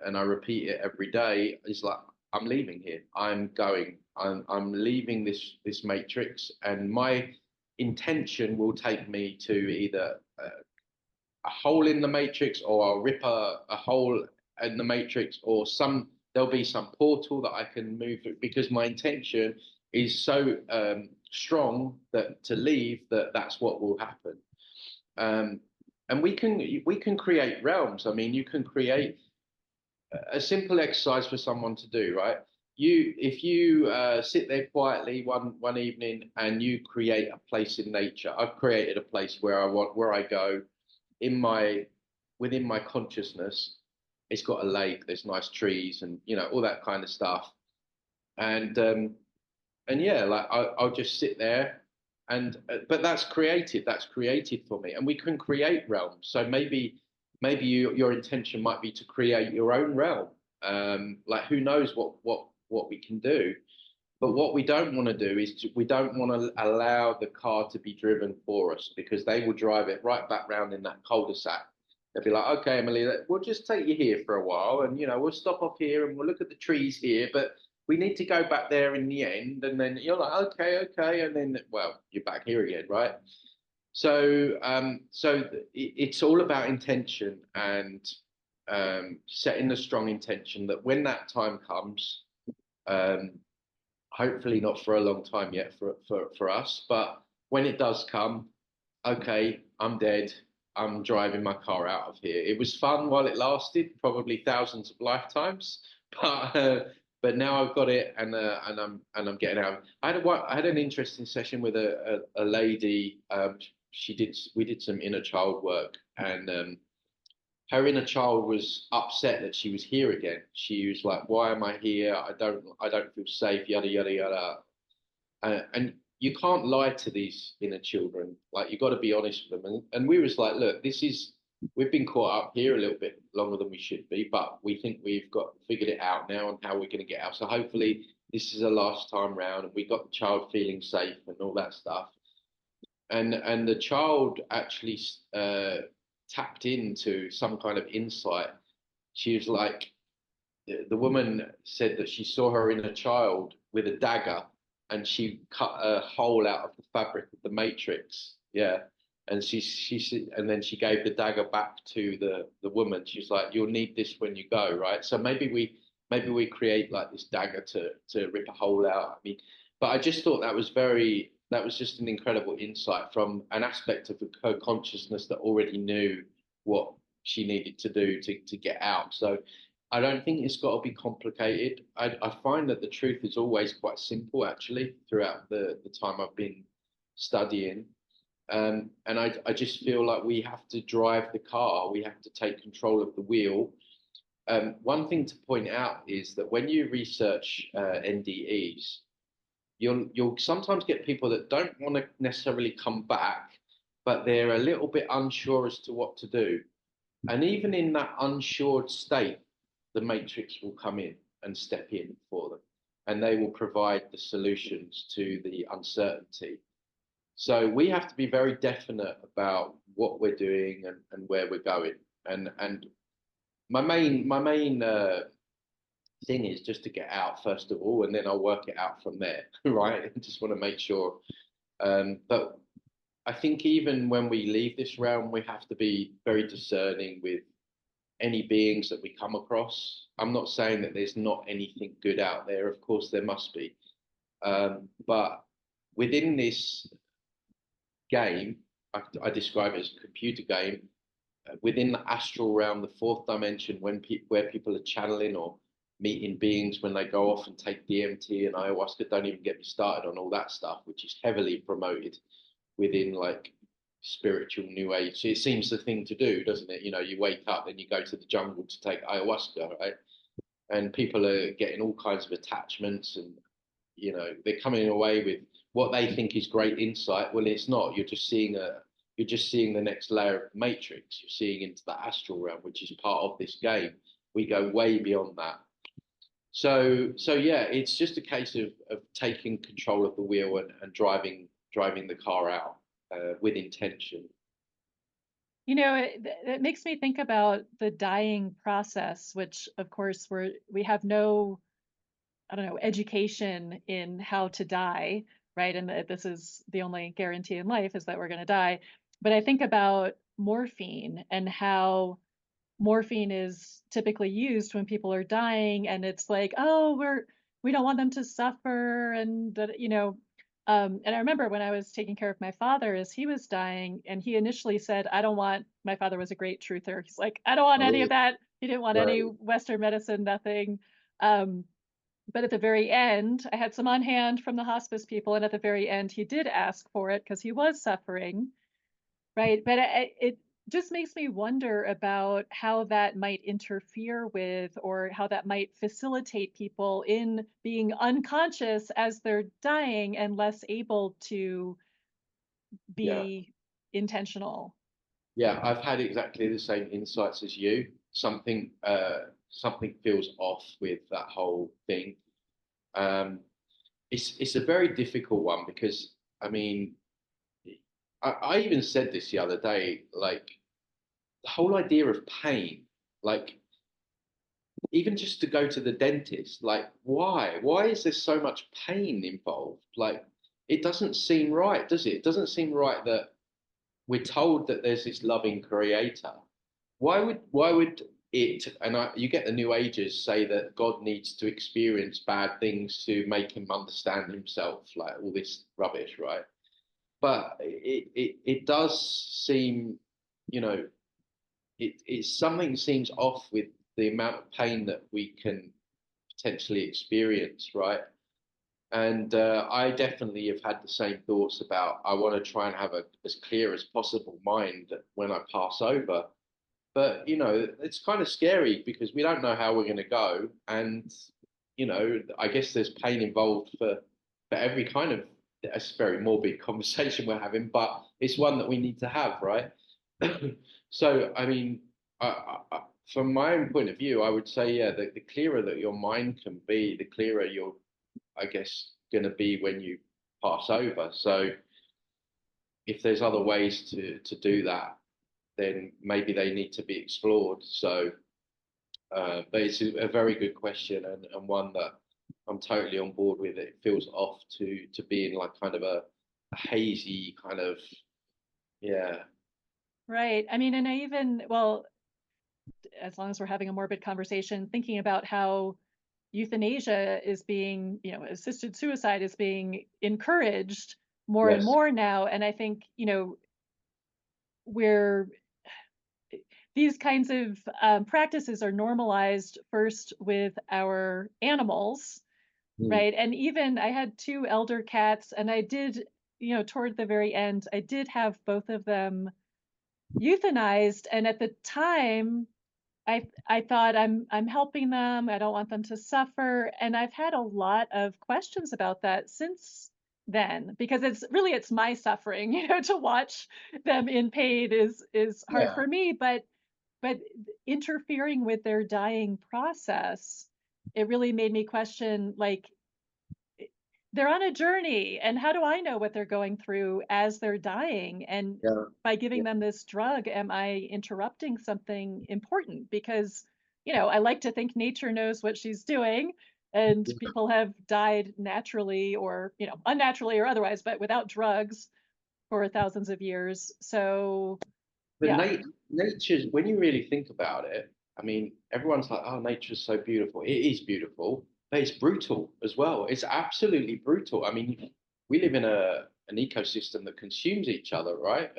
[SPEAKER 2] and I repeat it every day, is like I'm leaving here. I'm leaving this matrix, and my intention will take me to either a hole in the matrix, or I'll rip a hole in the matrix, or there'll be some portal that I can move through because my intention is so strong that to leave that's what will happen. And we can create realms. I mean, you can create a simple exercise for someone to do, right? If you sit there quietly one evening and you create a place in nature. I've created a place where I go within my consciousness. It's got a lake, there's nice trees, and all that kind of stuff. And yeah, like I'll just sit there, but that's created. That's created for me, and we can create realms. So maybe your intention might be to create your own realm. Like who knows what we can do. But what we don't want to do is we don't want to allow the car to be driven for us because they will drive it right back round in that cul-de-sac. They'll be like, okay, Emily, we'll just take you here for a while and, we'll stop off here and we'll look at the trees here, but we need to go back there in the end. And then you're like, okay. And then, well, you're back here again, right? So it's all about intention and setting the strong intention that when that time comes, hopefully not for a long time yet for us, but when it does come, okay, I'm dead. I'm driving my car out of here. It was fun while it lasted, probably thousands of lifetimes, but now I've got it, and I'm getting out. I had an interesting session with a lady. we did some inner child work, and her inner child was upset that she was here again. She was like, "Why am I here? I don't feel safe." Yada yada yada. And you can't lie to these inner children. Like, you got to be honest with them. And we was like, look, we've been caught up here a little bit longer than we should be, but we think we've got figured it out now and how we're going to get out. So hopefully this is a last time round, and we got the child feeling safe and all that stuff. And the child actually tapped into some kind of insight. She was like, the woman said that she saw her inner child with a dagger, and she cut a hole out of the fabric of the matrix. Yeah. And and then she gave the dagger back to the woman. She's like, "You'll need this when you go, right?" So maybe we create like this dagger to rip a hole out. I mean, but I just thought that was just an incredible insight from an aspect of her consciousness that already knew what she needed to do to get out. So I don't think it's got to be complicated. I find that the truth is always quite simple, actually, throughout the time I've been studying. And I just feel like we have to drive the car, we have to take control of the wheel. One thing to point out is that when you research NDEs, you'll sometimes get people that don't want to necessarily come back, but they're a little bit unsure as to what to do. And even in that unsure state, the matrix will come in and step in for them, and they will provide the solutions to the uncertainty. So we have to be very definite about what we're doing and where we're going. And my main thing is just to get out first of all, and then I'll work it out from there, right? I just want to make sure. But I think even when we leave this realm, we have to be very discerning with any beings that we come across. I'm not saying that there's not anything good out there. Of course, there must be. But within this game, I describe it as a computer game. Within the astral realm, the fourth dimension, where people are channeling or meeting beings when they go off and take DMT and ayahuasca, don't even get me started on all that stuff, which is heavily promoted within like spiritual new age. It seems the thing to do, doesn't it? You know, you wake up and you go to the jungle to take ayahuasca, right? And people are getting all kinds of attachments, and they're coming away with what they think is great insight. Well, it's not. You're just seeing the next layer of the matrix. You're seeing into the astral realm, which is part of this game. We go way beyond that. So yeah, it's just a case of taking control of the wheel and driving the car out with intention.
[SPEAKER 1] It makes me think about the dying process, which of course we have no, I don't know, education in how to die, right? And this is the only guarantee in life, is that we're going to die. But I think about morphine and how morphine is typically used when people are dying, and it's like, oh, we don't want them to suffer, and and I remember when I was taking care of my father as he was dying, and he initially said, I don't want, my father was a great truther. He's like, I don't want
[SPEAKER 2] Oh,
[SPEAKER 1] any
[SPEAKER 2] really?
[SPEAKER 1] of that. He didn't want any
[SPEAKER 2] Right.
[SPEAKER 1] Western medicine, nothing. But at the very end, I had some on hand from the hospice people, and at the very end, he did ask for it because he was suffering, right? But it just makes me wonder about how that might interfere with, or how that might facilitate people in being unconscious as they're dying and less able to
[SPEAKER 2] Yeah.
[SPEAKER 1] be intentional.
[SPEAKER 2] Yeah, I've had exactly the same insights as you. Something feels off with that whole thing. Um, it's a very difficult one because I mean, I even said this the other day, like the whole idea of pain, like even just to go to the dentist, like why? Why is there so much pain involved? Like it doesn't seem right, does it? It doesn't seem right that we're told that there's this loving creator. Why would it, and you get the new ages say that God needs to experience bad things to make him understand himself, like all this rubbish, right? But it does seem, you know, it's something seems off with the amount of pain that we can potentially experience, right? And I definitely have had the same thoughts about I want to try and have a as clear as possible mind when I pass over. But it's kind of scary because we don't know how we're going to go, and I guess there's pain involved for every kind of. It's a very morbid conversation we're having, but it's one that we need to have, right? So, I mean, from my own point of view, I would say, yeah, the clearer that your mind can be, the clearer you're, I guess, going to be when you pass over. So, if there's other ways to do that, then maybe they need to be explored. So, but it's a very good question, and one that I'm totally on board with. It feels off to being like kind of a hazy kind of, yeah.
[SPEAKER 1] Right. I mean, and I even, well, as long as we're having a morbid conversation, thinking about how euthanasia is being, assisted suicide is being encouraged more and
[SPEAKER 2] Yes.
[SPEAKER 1] more now. And I think, we're these kinds of practices are normalized first with our animals,
[SPEAKER 2] Mm.
[SPEAKER 1] right? And even I had two elder cats, and I did, toward the very end, I did have both of them euthanized. And at the time, I thought I'm helping them. I don't want them to suffer. And I've had a lot of questions about that since then, because it's my suffering, to watch them in pain is hard
[SPEAKER 2] Yeah.
[SPEAKER 1] for me, but interfering with their dying process, it really made me question, like, they're on a journey, and how do I know what they're going through as they're dying? And
[SPEAKER 2] Yeah.
[SPEAKER 1] by
[SPEAKER 2] Yeah.
[SPEAKER 1] giving them this drug, am I interrupting something important? Because, I like to think nature knows what she's doing, and
[SPEAKER 2] Yeah.
[SPEAKER 1] people have died naturally or, unnaturally or otherwise, but without drugs for thousands of years. So,
[SPEAKER 2] But
[SPEAKER 1] yeah.
[SPEAKER 2] nature's, when you really think about it, I mean, everyone's like, oh, nature's so beautiful. It is beautiful, but it's brutal as well. It's absolutely brutal. I mean, we live in an ecosystem that consumes each other, right?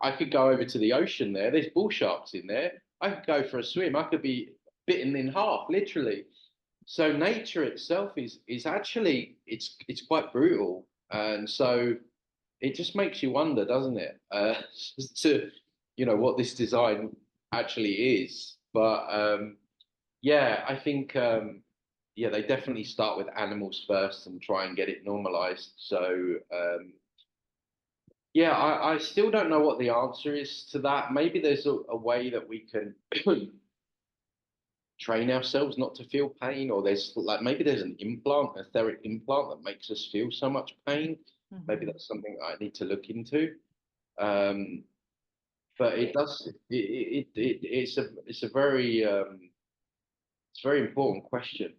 [SPEAKER 2] I could go over to the ocean there. There's bull sharks in there. I could go for a swim. I could be bitten in half, literally. So nature itself is actually it's quite brutal, and so it just makes you wonder, doesn't it? To what this design actually is. But yeah, I think yeah, they definitely start with animals first and try and get it normalized. So yeah, I still don't know what the answer is to that. Maybe there's a way that we can train ourselves not to feel pain, or there's like maybe there's an implant, an etheric implant that makes us feel so much pain. Maybe
[SPEAKER 1] Mhm.
[SPEAKER 2] that's something I need to look into. Um, but it does it's a very important question.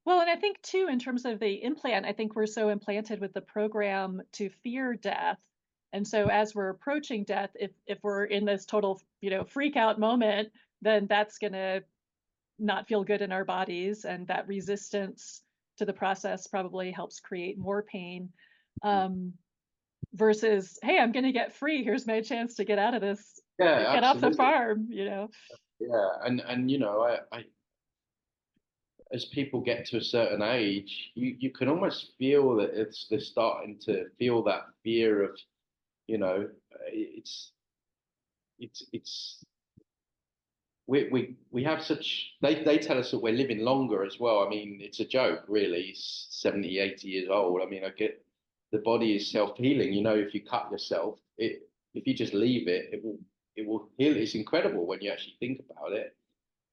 [SPEAKER 1] Well, and I think too, in terms of the implant, I think we're so implanted with the program to fear death. And so as we're approaching death, if we're in this total, freak out moment, then that's gonna not feel good in our bodies. And that resistance to the process probably helps create more pain. Um, versus, hey, I'm gonna get free. Here's my chance to get out of this,
[SPEAKER 2] Yeah,
[SPEAKER 1] get off the
[SPEAKER 2] absolutely.
[SPEAKER 1] farm.
[SPEAKER 2] Yeah, and I as people get to a certain age, you can almost feel that they're starting to feel that fear of, you know, it's it's we have such they tell us that we're living longer as well. I mean, it's a joke, really. 70, 80 years old. I mean, I get the body is self-healing. If you cut yourself, if you just leave it, it will heal. It's incredible when you actually think about it.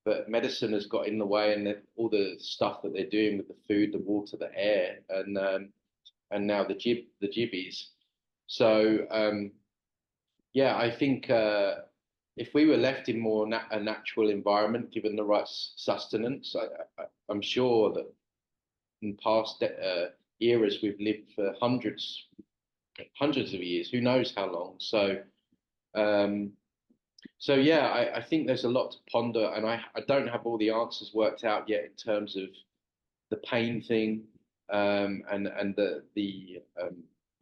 [SPEAKER 2] But medicine has got in the way, and all the stuff that they're doing with the food, the water, the air, and now the jibbies. So yeah, I think if we were left in more a natural environment, given the right sustenance, I'm sure that in past eras we've lived for hundreds of years. Who knows how long? Um, so yeah, I think there's a lot to ponder, and I don't have all the answers worked out yet in terms of the pain thing, and the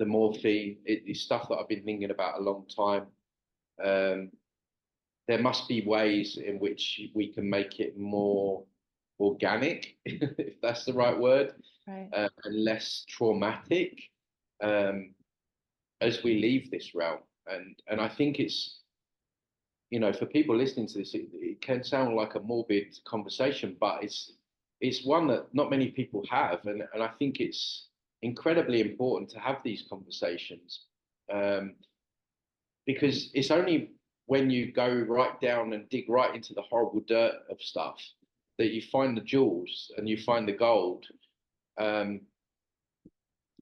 [SPEAKER 2] morphine. It's stuff that I've been thinking about a long time. Um, there must be ways in which we can make it more. organic, if that's the right word,
[SPEAKER 1] Right.
[SPEAKER 2] and less traumatic as we leave this realm. And I think it's, for people listening to this, it can sound like a morbid conversation, but it's one that not many people have, and I think it's incredibly important to have these conversations, um, because it's only when you go right down and dig right into the horrible dirt of stuff that you find the jewels and you find the gold. Um,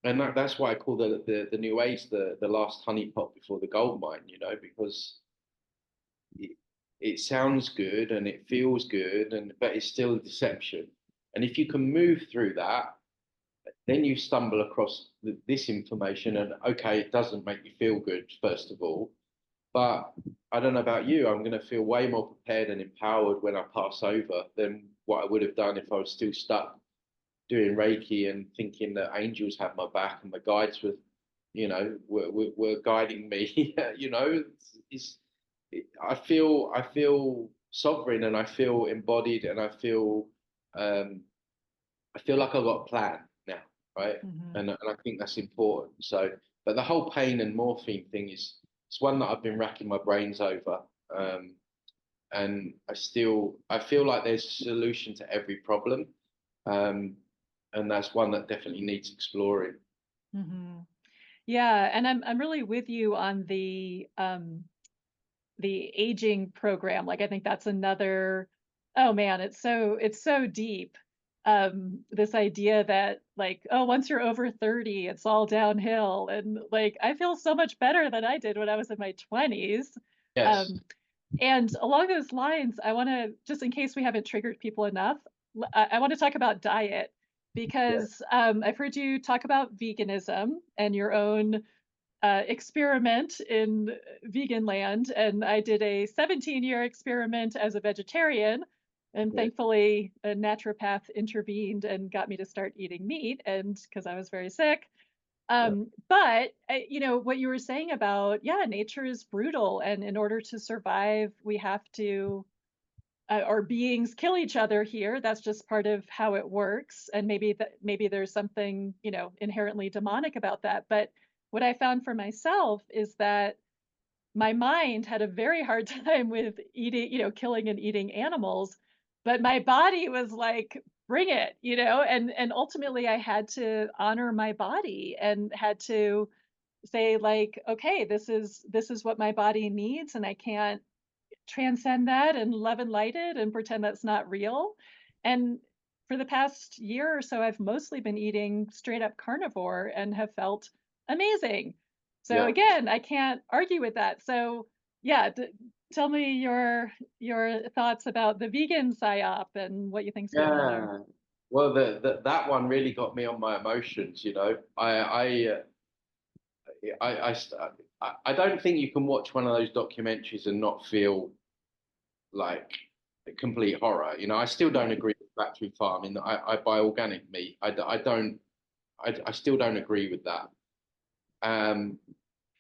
[SPEAKER 2] and that's why I call the new age the last honeypot before the gold mine, because it, it sounds good and it feels good, but it's still a deception. And if you can move through that, then you stumble across this information, and okay, it doesn't make you feel good, first of all, but I don't know about you, I'm going to feel way more prepared and empowered when I pass over than what I would have done if I was still stuck doing Reiki and thinking that angels had my back and my guides were guiding me. I feel sovereign, and I feel embodied, and um, I feel like I've got a plan now, right?
[SPEAKER 1] Hmm.
[SPEAKER 2] And I think that's important. So, but the whole pain and morphine thing is, it's one that I've been racking my brains over. Um, and I feel like there's a solution to every problem. Um, and that's one that definitely needs exploring.
[SPEAKER 1] Hmm. Yeah, and I'm really with you on the aging program. Like I think that's another, oh man, it's so deep. This idea that like, oh, once you're over 30, it's all downhill. And like I feel so much better than I did when I was in my 20s.
[SPEAKER 2] Yes.
[SPEAKER 1] Um, and along those lines, I want to, just in case we haven't triggered people enough, I want to talk about diet
[SPEAKER 2] Yeah.
[SPEAKER 1] because I've heard you talk about veganism and your own experiment in vegan land. And I did a 17-year experiment as a vegetarian. And
[SPEAKER 2] Yeah.
[SPEAKER 1] thankfully, a naturopath intervened and got me to start eating meat, and because I was very sick.
[SPEAKER 2] Yeah.
[SPEAKER 1] But what you were saying about, yeah, nature is brutal, and in order to survive, we have to, our beings kill each other here. That's just part of how it works. And maybe there's something, inherently demonic about that. But what I found for myself is that my mind had a very hard time with eating, killing and eating animals, but my body was like, bring it, and ultimately I had to honor my body and had to say like, okay, this is what my body needs, and I can't transcend that and love and light it and pretend that's not real. And for the past year or so, I've mostly been eating straight up carnivore and have felt amazing. So
[SPEAKER 2] Yeah.
[SPEAKER 1] again, I can't argue with that. So yeah, tell me your thoughts about the vegan psyop and what you think's going on there.
[SPEAKER 2] Yeah. Well, that one really got me on my emotions. I, st- I don't think you can watch one of those documentaries and not feel like complete horror. I still don't
[SPEAKER 1] Right.
[SPEAKER 2] agree with factory farming. I buy organic meat. I don't. I still don't agree with that. Um,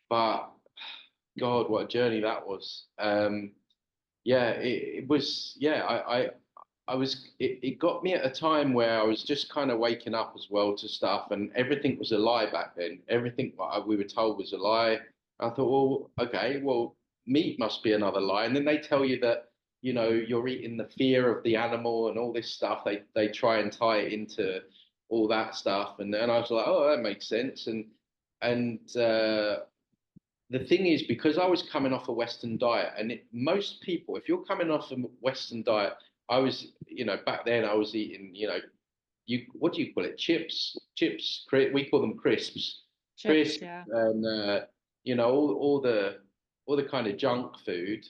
[SPEAKER 2] but God, what a journey that was. Yeah, it was. Yeah, I was. It got me at a time where I was just kind of waking up as well to stuff, and everything was a lie back then. Everything we were told was a lie. I thought, well, okay, well, meat must be another lie, and then they tell you that you're eating the fear of the animal and all this stuff. They try and tie it into all that stuff, and then I was like, oh, that makes sense, and the thing is, because I was coming off a Western diet, and most people, if you're coming off a Western diet, I was, back then I was eating, what do you call it? Chips, we call them crisps,
[SPEAKER 1] Chips,
[SPEAKER 2] crisps,
[SPEAKER 1] yeah.
[SPEAKER 2] and all the kind of junk food.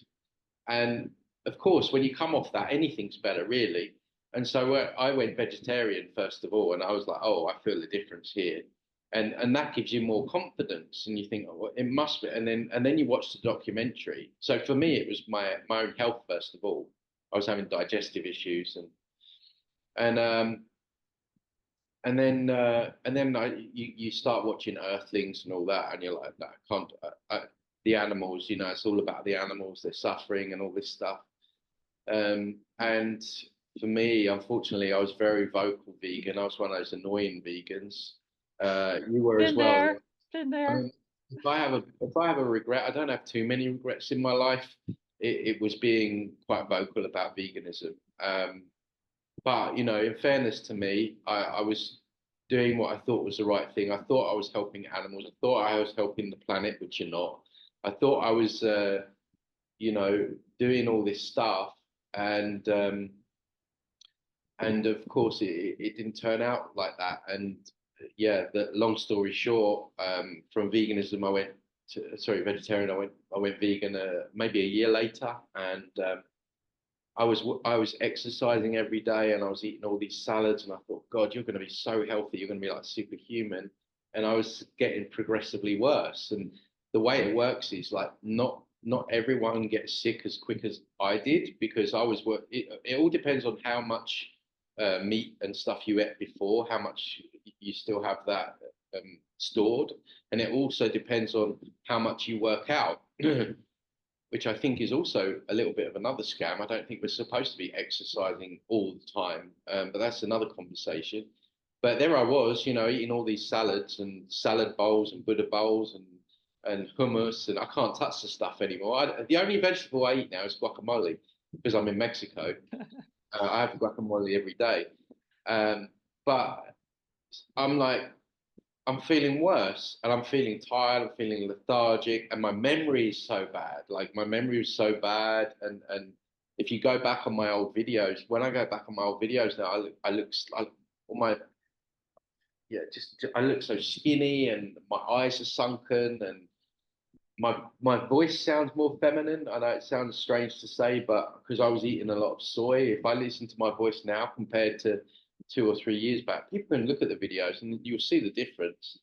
[SPEAKER 2] And of course, when you come off that, anything's better, really. And so I went vegetarian first of all, and I was like, oh, I feel the difference here, and that gives you more confidence, and you think, oh, well, it must be. And then you watch the documentary. So for me, it was my own health first of all. I was having digestive issues, and and then you start watching Earthlings and all that, and you're like, no, I can't. The animals, it's all about the animals. They're suffering and all this stuff. And for me, unfortunately, I was very vocal vegan. I was one of those annoying vegans. You were as
[SPEAKER 1] Been
[SPEAKER 2] well.
[SPEAKER 1] there, been
[SPEAKER 2] I
[SPEAKER 1] there.
[SPEAKER 2] mean, if I have a regret, I don't have too many regrets in my life. It was being quite vocal about veganism. But you know, in fairness to me, I was doing what I thought was the right thing. I thought I was helping animals. I thought I was helping the planet, which you're not. I thought I was, you know, doing all this stuff, and of course it didn't turn out like that. And yeah, the long story short, from veganism I went to, sorry, vegetarian. I went vegan maybe a year later, and I was exercising every day, and I was eating all these salads, and I thought, God, you're going to be so healthy, you're going to be like superhuman. And I was getting progressively worse. And the way it works is like not everyone gets sick as quick as I did, because I was work. It all depends on how much meat and stuff you ate before, how much you still have that stored, and it also depends on how much you work out. Which I think is also a little bit of another scam. I don't think we're supposed to be exercising all the time, but that's another conversation. But there I was, you know, eating all these salads and salad bowls and Buddha bowls and hummus, and I can't touch the stuff anymore. The only vegetable I eat now is guacamole because I'm in Mexico. I have guacamole every day, but I'm like, I'm feeling worse, and I'm feeling tired. I'm feeling lethargic, and my memory is so bad. Like my memory is so bad, and if you go back on my old videos, when I go back on my old videos now, I look like all my yeah, just I look so skinny, and my eyes are sunken, and my voice sounds more feminine. I know it sounds strange to say, but because I was eating a lot of soy, if I listen to my voice now compared to 2 or 3 years back, people can look at the videos and you'll see the difference.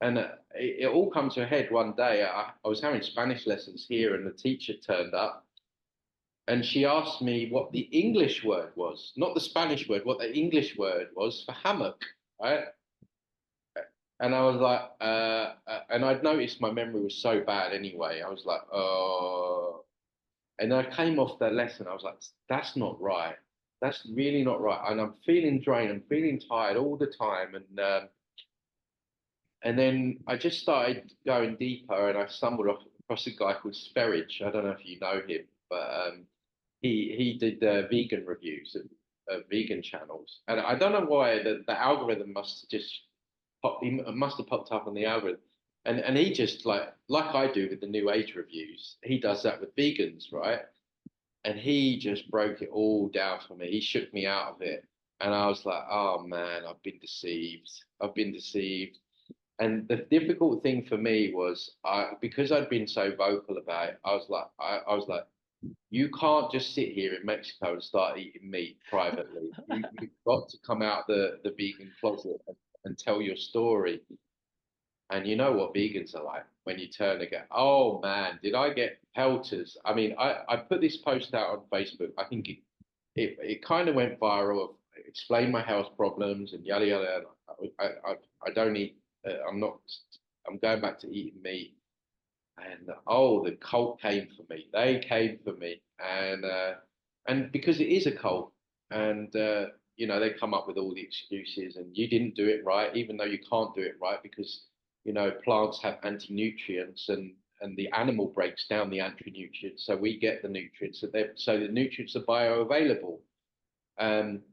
[SPEAKER 2] And it all come to a head one day. I was having Spanish lessons here, and the teacher turned up, and she asked me what the English word was, not the Spanish word, what the English word was for hammock, right? And I was like, and I'd noticed my memory was so bad anyway. I was like, oh, and I came off that lesson. I was like, that's not right. That's really not right. And I'm feeling drained. I'm feeling tired all the time. And then I just started going deeper, and I stumbled across a guy called Sperridge. I don't know if you know him, but he did vegan reviews of vegan channels, and I don't know why the algorithm must just he must have popped up on the algorithm, and he just like I do with the New Age reviews, he does that with vegans, right? And he just broke it all down for me. He shook me out of it, and I was like, oh man, I've been deceived. I've been deceived. And the difficult thing for me was because I'd been so vocal about it, I was like, you can't just sit here in Mexico and start eating meat privately. You've got to come out the vegan closet and tell your story. And you know what vegans are like when you turn and go, oh man, did I get pelters? I mean, I put this post out on Facebook. I think it kind of went viral. Of explain my health problems and yada yada. I don't eat. I'm not. I'm going back to eating meat. And oh, the cult came for me. They came for me, and because it is a cult, and you know they come up with all the excuses, and you didn't do it right, even though you can't do it right because you know plants have anti-nutrients, and the animal breaks down the anti-nutrients, so we get the nutrients. So the nutrients are bioavailable, um,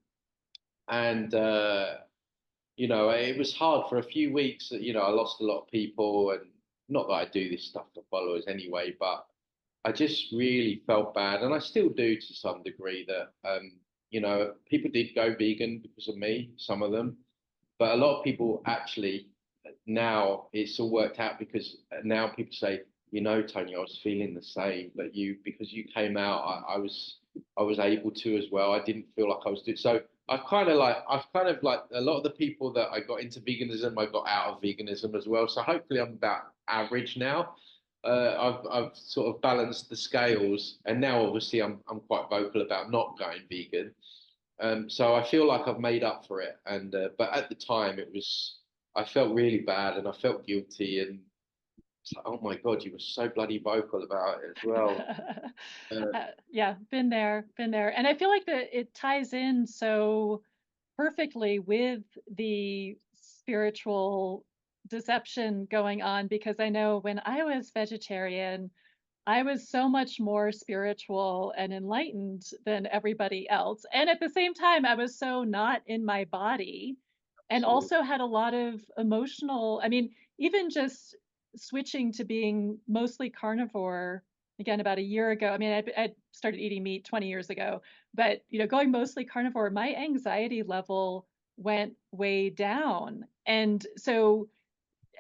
[SPEAKER 2] and you know, it was hard for a few weeks. You know, I lost a lot of people, and not that I do this stuff for followers anyway, but I just really felt bad, and I still do to some degree. That you know, people did go vegan because of me, some of them, but a lot of people actually now it's all worked out because now people say, you know, Tony, I was feeling the same, but you because you came out, I was able to as well. I didn't feel like I was doing so. I've kind of like a lot of the people that I got into veganism, I got out of veganism as well. So hopefully I'm about average now. I've sort of balanced the scales, and now obviously I'm quite vocal about not going vegan. So I feel like I've made up for it. And but at the time it was I felt really bad and I felt guilty, It's like, oh my God, you were so bloody vocal about it as well.
[SPEAKER 1] Yeah, been there, been there. And I feel like that it ties in so perfectly with the spiritual deception going on, because I know when I was vegetarian, I was so much more spiritual and enlightened than everybody else. And at the same time, I was so not in my body and
[SPEAKER 2] Absolutely.
[SPEAKER 1] also had a lot of emotional, I mean, even just switching to being mostly carnivore again about a year ago. I mean, I started eating meat 20 years ago, but going mostly carnivore, my anxiety level went way down. And so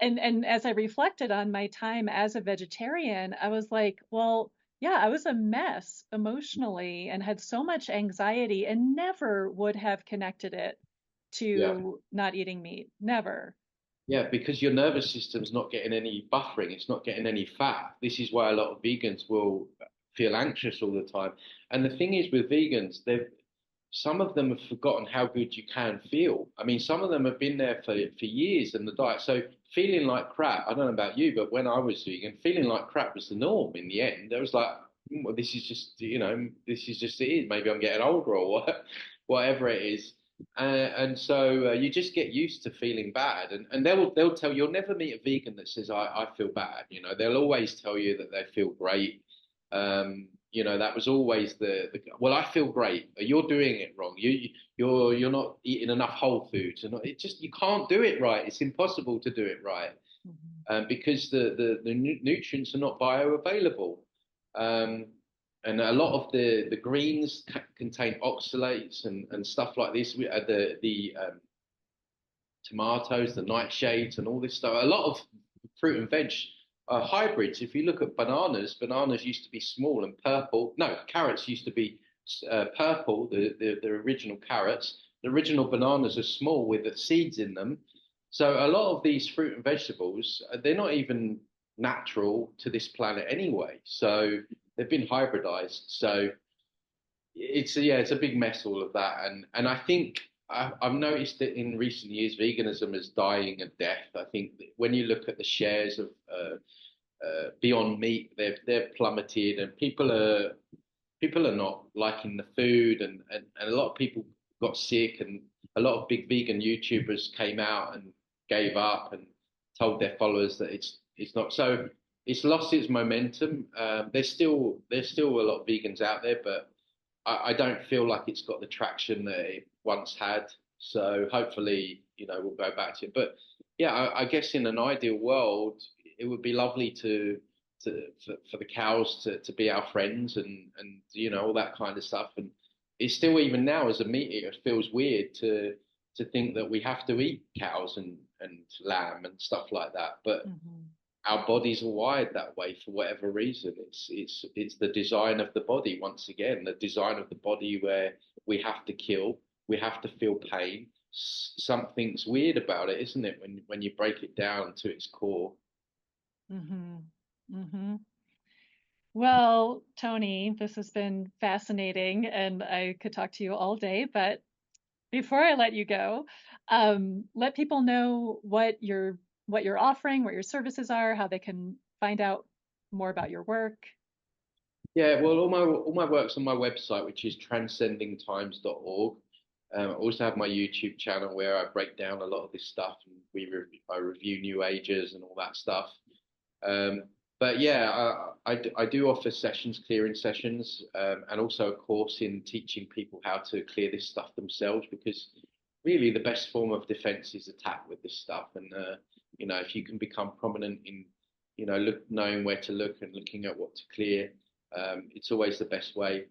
[SPEAKER 1] and as I reflected on my time as a vegetarian, I was like, well, yeah, I was a mess emotionally and had so much anxiety and never would have connected it
[SPEAKER 2] Yeah.
[SPEAKER 1] to not eating meat. Never.
[SPEAKER 2] Yeah, because your nervous system's not getting any buffering, it's not getting any fat. This is why a lot of vegans will feel anxious all the time. And the thing is with vegans, some of them have forgotten how good you can feel. I mean, some of them have been there for years in the diet. So feeling like crap, I don't know about you, but when I was vegan, feeling like crap was the norm in the end. There was like, well, this is just, this is just it. Maybe I'm getting older or what, whatever it is. And so you just get used to feeling bad, and they'll tell you, you'll never meet a vegan that says I feel bad. They'll always tell you that they feel great. That was always the well, I feel great. You're doing it wrong. You're not eating enough whole foods, and it just you can't do it right. It's impossible to do it right
[SPEAKER 1] Mhm.
[SPEAKER 2] because the nutrients are not bioavailable. Um, and a lot of the greens contain oxalates and stuff like this. The tomatoes, the nightshades, and all this stuff. A lot of fruit and veg are hybrids. If you look at bananas used to be small and purple. No, carrots used to be purple. The original carrots. The original bananas are small with the seeds in them. So a lot of these fruit and vegetables, they're not even natural to this planet anyway. So they've been hybridized. So it's a big mess all of that, and I think I've noticed that in recent years veganism is dying a death. I think that when you look at the shares of Beyond Meat, they've plummeted, and people are not liking the food, and a lot of people got sick, and a lot of big vegan YouTubers came out and gave up and told their followers that it's not so. It's lost its momentum. There's still a lot of vegans out there, but I don't feel like it's got the traction that it once had. So hopefully, we'll go back to it. But yeah, I guess in an ideal world, it would be lovely for the cows to be our friends and all that kind of stuff. And it's still even now as a meat eater, it feels weird to think that we have to eat cows and lamb and stuff like that. But
[SPEAKER 1] Mhm.
[SPEAKER 2] our bodies are wired that way for whatever reason. It's the design of the body once again, the design of the body where we have to kill, we have to feel pain. Something's weird about it, isn't it? When you break it down to its core.
[SPEAKER 1] Mhm. Mhm. Well, Tony, this has been fascinating and I could talk to you all day, but before I let you go, let people know what you're offering, what your services are, how they can find out more about your work.
[SPEAKER 2] Yeah, well, all my work's on my website, which is transcendingtimes.org. I also have my YouTube channel where I break down a lot of this stuff, and I review New Agers and all that stuff. Um, but yeah, I do offer sessions, clearing sessions, and also a course in teaching people how to clear this stuff themselves, because really the best form of defense is attack with this stuff. And if you can become prominent in, knowing where to look and looking at what to clear, it's always the best way.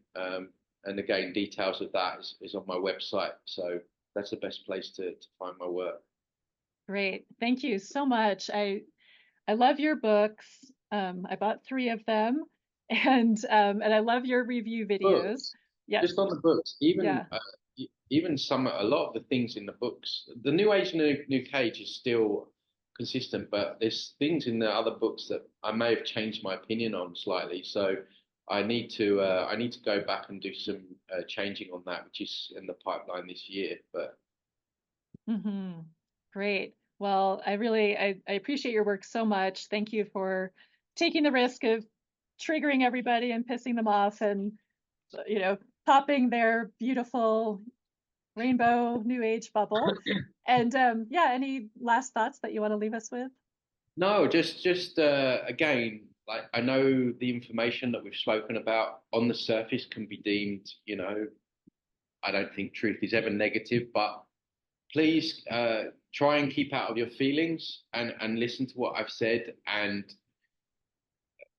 [SPEAKER 2] And again, details of that is on my website. So that's the best place to find my work.
[SPEAKER 1] Great. Thank you so much. I love your books. I bought 3 of them and I love your review videos.
[SPEAKER 2] Books,
[SPEAKER 1] Yes.
[SPEAKER 2] just on the books, even
[SPEAKER 1] Yeah.
[SPEAKER 2] even a lot of the things in the books, the New Age New Cage is still consistent, but there's things in the other books that I may have changed my opinion on slightly. So I need to go back and do some changing on that, which is in the pipeline this year. But
[SPEAKER 1] Mhm. Great. Well, I appreciate your work so much. Thank you for taking the risk of triggering everybody and pissing them off and, you know, popping their beautiful rainbow new age bubble. And yeah, any last thoughts that you want to leave us with?
[SPEAKER 2] No, just again, like I know the information that we've spoken about on the surface can be deemed, I don't think truth is ever negative, but please try and keep out of your feelings and listen to what I've said. And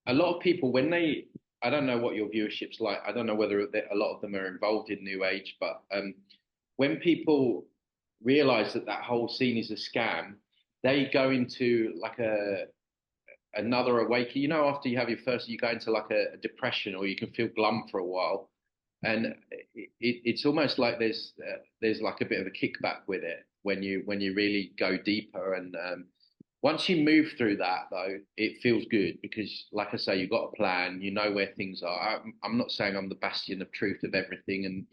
[SPEAKER 2] a lot of people, I don't know what your viewership's like. I don't know whether a lot of them are involved in New Age, but when people realize that that whole scene is a scam, they go into like another awakening. After you have your first, you go into like a depression, or you can feel glum for a while, and it's almost like there's like a bit of a kickback with it when you really go deeper. And once you move through that, though, it feels good because, like I say, you've got a plan, you know where things are. I'm not saying I'm the bastion of truth of everything, and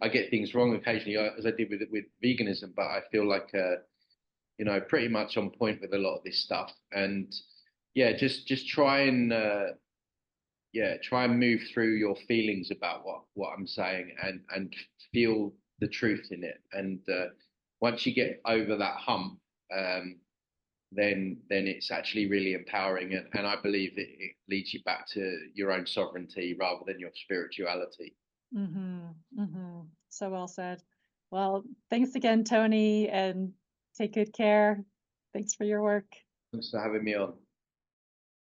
[SPEAKER 2] I get things wrong occasionally, as I did with veganism, but I feel like pretty much on point with a lot of this stuff. And yeah, just try and move through your feelings about what I'm saying, and feel the truth in it. And once you get over that hump, then it's actually really empowering, and I believe it leads you back to your own sovereignty rather than your spirituality.
[SPEAKER 1] So well said. Well, thanks again, Tony, and take good care. Thanks for your work.
[SPEAKER 2] Thanks for having me on.